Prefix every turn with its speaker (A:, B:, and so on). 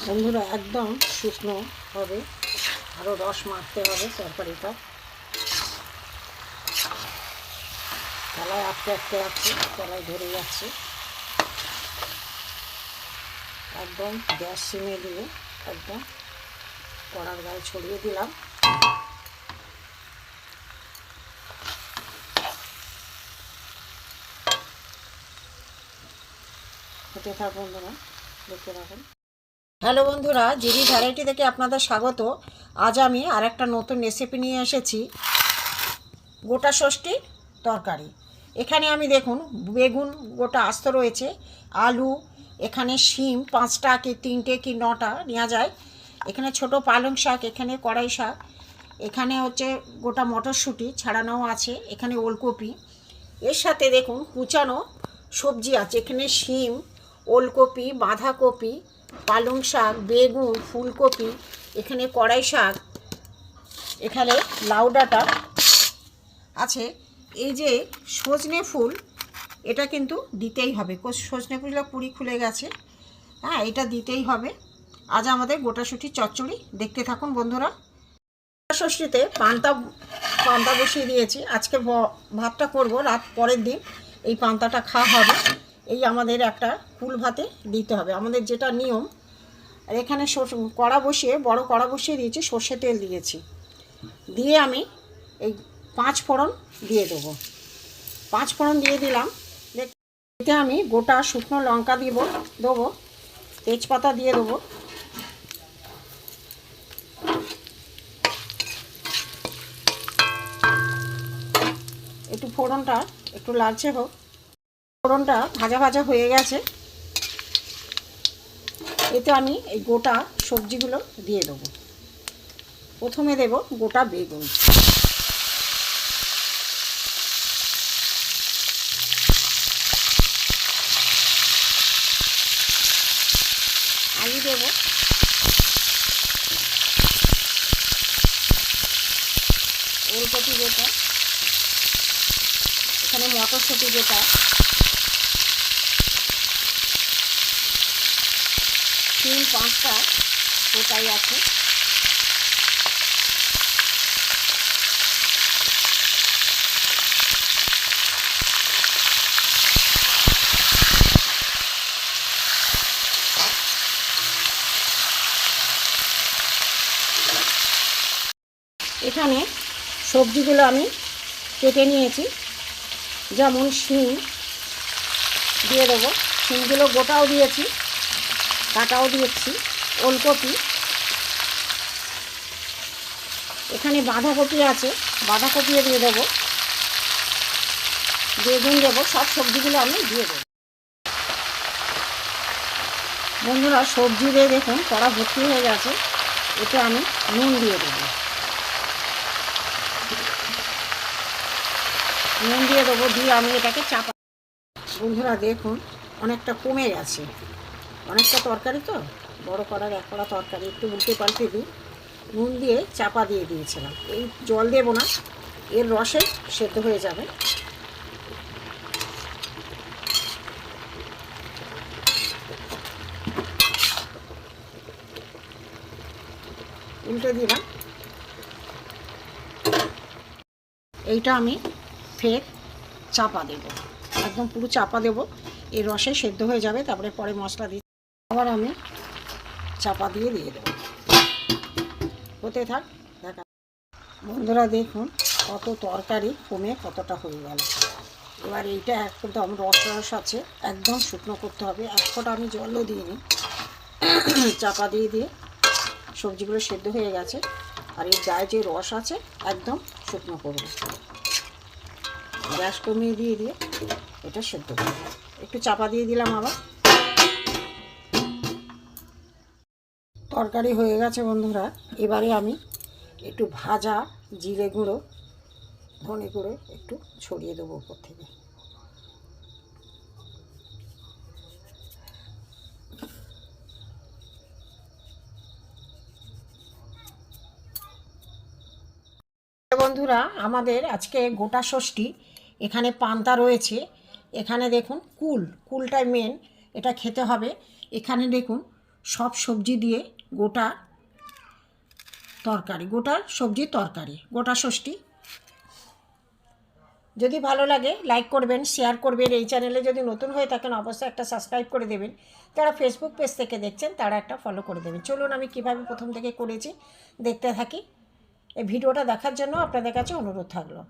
A: বন্ধুরা একদম শুকনো হবে, আরও রস মারতে হবে তরকারিটা। তলায় আটকে আটকে রাখছে, তলায় ধরে যাচ্ছে। একদম গ্যাস সিমে দিয়ে একদম কড়ার গায়ে ছড়িয়ে দিলাম। হতে থাক বন্ধুরা, দেখতে থাকুন। হ্যালো বন্ধুরা, জিরি ভ্যারাইটি থেকে আপনাদের স্বাগত। আজ আমি আর একটা নতুন রেসিপি নিয়ে এসেছি, গোটা ষষ্ঠীর তরকারি। এখানে আমি দেখুন বেগুন গোটা আস্ত রয়েছে, আলু, এখানে শিম 5টা কি 3টে কি 9টা নেওয়া যায়, এখানে ছোট পালং শাক, এখানে কড়াই শাক, এখানে হচ্ছে গোটা মটরশুঁটি ছাড়ানোও আছে, এখানে ওলকপি, এর সাথে দেখুন কুচানো সবজি আছে, এখানে শিম, ওলকপি, বাঁধাকপি, পালং শাক, বেগুন, ফুলকপি, এখানে কড়াই শাক, এখানে লাউ ডাঁটা আছে। এই যে সজনে ফুল, এটা কিন্তু দিতেই হবে, সজনে ফুলটা কুড়ি খুলে গেছে, হ্যাঁ এটা দিতেই হবে। আজ আমাদের গোটাশুটির চচ্চড়ি, দেখতে থাকুন বন্ধুরা। ষষ্ঠীতে পান্তা বসিয়ে দিয়েছি, আজকে ভাতটা করব রাত পরের দিন, এই পান্তাটা খাওয়া হবে। এই আমাদের একটা কুল ভাতে দিতে হবে, আমাদের যেটা নিয়ম। আর এখানে কড়া বসিয়ে, বড় কড়া বসিয়ে দিয়েছি, সর্ষে তেল দিয়েছি, দিয়ে আমি এই 5 ফোড়ন দিয়ে দেবো। 5 ফোড়ন দিয়ে দিলাম, এতে আমি গোটা শুকনো লঙ্কা দেবো, তেজপাতা দিয়ে দেবো, একটু ফোড়নটা একটু লালচে হোক। ফোড়নটা ভাজা ভাজা হয়ে গেছে, এতে আমি এই গোটা সবজিগুলো দিয়ে দেবো। প্রথমে দেব গোটা বেগুন, আলু দেব, ওলকপি যেটা, এখানে মটরশুঁটি যেটা, শিম 5টা গোটাই আছে, এখানে সবজিগুলো আমি কেটে নিয়েছি, যেমন শিম দিয়ে দেবো, শিমগুলো গোটাও দিয়েছি, কাটাও দিয়েছি, ওলকপি, এখানে বাঁধাকপি আছে, বাঁধাকপিও দিয়ে দেবো, বেগুন দেবো, সব সবজিগুলো আমি দিয়ে দেবো। বন্ধুরা সবজি দিয়ে দেখুন কড়া ভর্তি হয়ে গেছে, এতে আমি নুন দিয়ে দেবো, দিয়ে আমি এটাকে চাপা। বন্ধুরা দেখুন অনেকটা কমে গেছে, অনেকটা তরকারি তো, বড় কড়ার 1 কড়া তরকারি, একটু উল্টে পাল্টে দিই, নুন দিয়ে চাপা দিয়ে দিয়েছিলাম। এই জল দেবো না, এর রসে সেদ্ধ হয়ে যাবে। উল্টে দিলাম, এইটা আমি ফের চাপা দেব, একদম পুরো চাপা দেব, এই রসে সেদ্ধ হয়ে যাবে, তারপরে পরে মশলা দিই, আবার আমি চাপা দিয়ে দেবো, হতে থাক দেখা। বন্ধুরা দেখুন কত তরকারি কমে কতটা হয়ে গেল। এবার এইটা একদম রস আছে, একদম শুকনো করতে হবে, 1 ফোঁটা আমি জলও দিইনি, চাপা দিয়ে সবজিগুলো সেদ্ধ হয়ে গেছে, আর এর গায়ে যে রস আছে একদম শুকনো করবো, গ্যাস কমিয়ে দিয়ে এটা সেদ্ধ করবো। একটু চাপা দিয়ে দিলাম আবার। তরকারি হয়ে গেছে বন্ধুরা, এবারে আমি একটু ভাজা জিরে গুঁড়ো, ধনে গুঁড়ো একটু ছড়িয়ে দেবো উপর থেকে। বন্ধুরা আমাদের আজকে গোটা ষষ্ঠী, এখানে পান্তা রয়েছে, এখানে দেখুন কুলটাই মেন, এটা খেতে হবে। এখানে দেখুন সব সবজি দিয়ে গোটা তরকারি, গোটা সবজির তরকারি, গোটা ষষ্ঠী। যদি ভালো লাগে লাইক করবেন, শেয়ার করবেন। এই চ্যানেলে যদি নতুন হয়ে থাকেন অবশ্যই একটা সাবস্ক্রাইব করে দেবেন। যারা ফেসবুক পেজ থেকে দেখছেন তারা একটা ফলো করে দেবেন। চলুন আমি কিভাবে প্রথম থেকে করেছি দেখতে থাকি। এই ভিডিওটা দেখার জন্য আপনাদের কাছে অনুরোধ থাকলো।